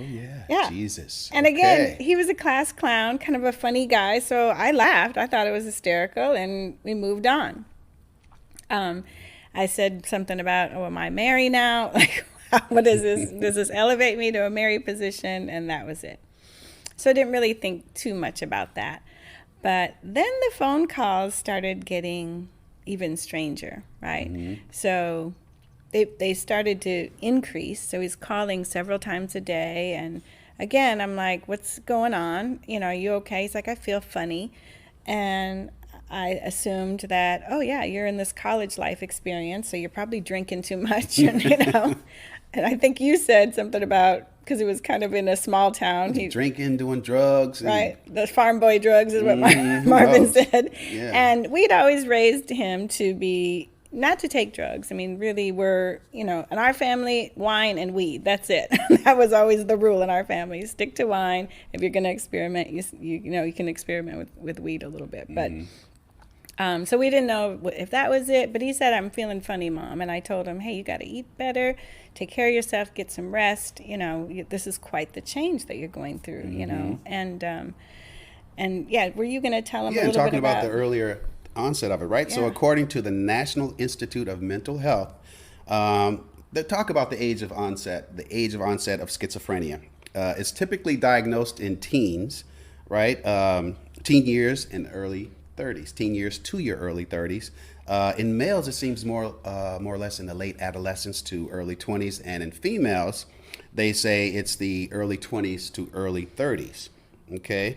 Oh yeah, Yeah. Jesus. And again, Okay. he was a class clown, kind of a funny guy, so I laughed. I thought it was hysterical, and we moved on. Um, I said something about, oh, am I married now? Like, what is this? Does this elevate me to a married position? And that was it. So I didn't really think too much about that. But then the phone calls started getting even stranger, right? Hmm. So they started to increase. So he's calling several times a day. And again, I'm like, what's going on? Are you okay? He's like, I feel funny. And I assumed that, oh, yeah, you're in this college life experience. So you're probably drinking too much. And. And I think you said something about, because it was kind of in a small town. Drinking, doing drugs, and Right, the farm boy drugs is what Marvin oh, said. yeah. And we'd always raised him to be, not to take drugs. I mean, really, in our family, wine and weed, that's it. That was always the rule in our family. Stick to wine. If you're going to experiment, you can experiment with weed a little bit. But Hmm. so we didn't know if that was it, but he said, I'm feeling funny, Mom. And I told him, hey, you got to eat better, take care of yourself, get some rest. This is quite the change that you're going through, Hmm. And yeah, were you going to tell him Yeah, a and little bit talking about the about, earlier onset of it, right? So, yeah, according to the National Institute of Mental Health, they talk about the age of onset of schizophrenia. It's typically diagnosed in teens, right? Teen years and early 30s, teen years to your early 30s. In males, it seems more or less in the late adolescence to early 20s, and in females, they say it's the early 20s to early 30s. Okay.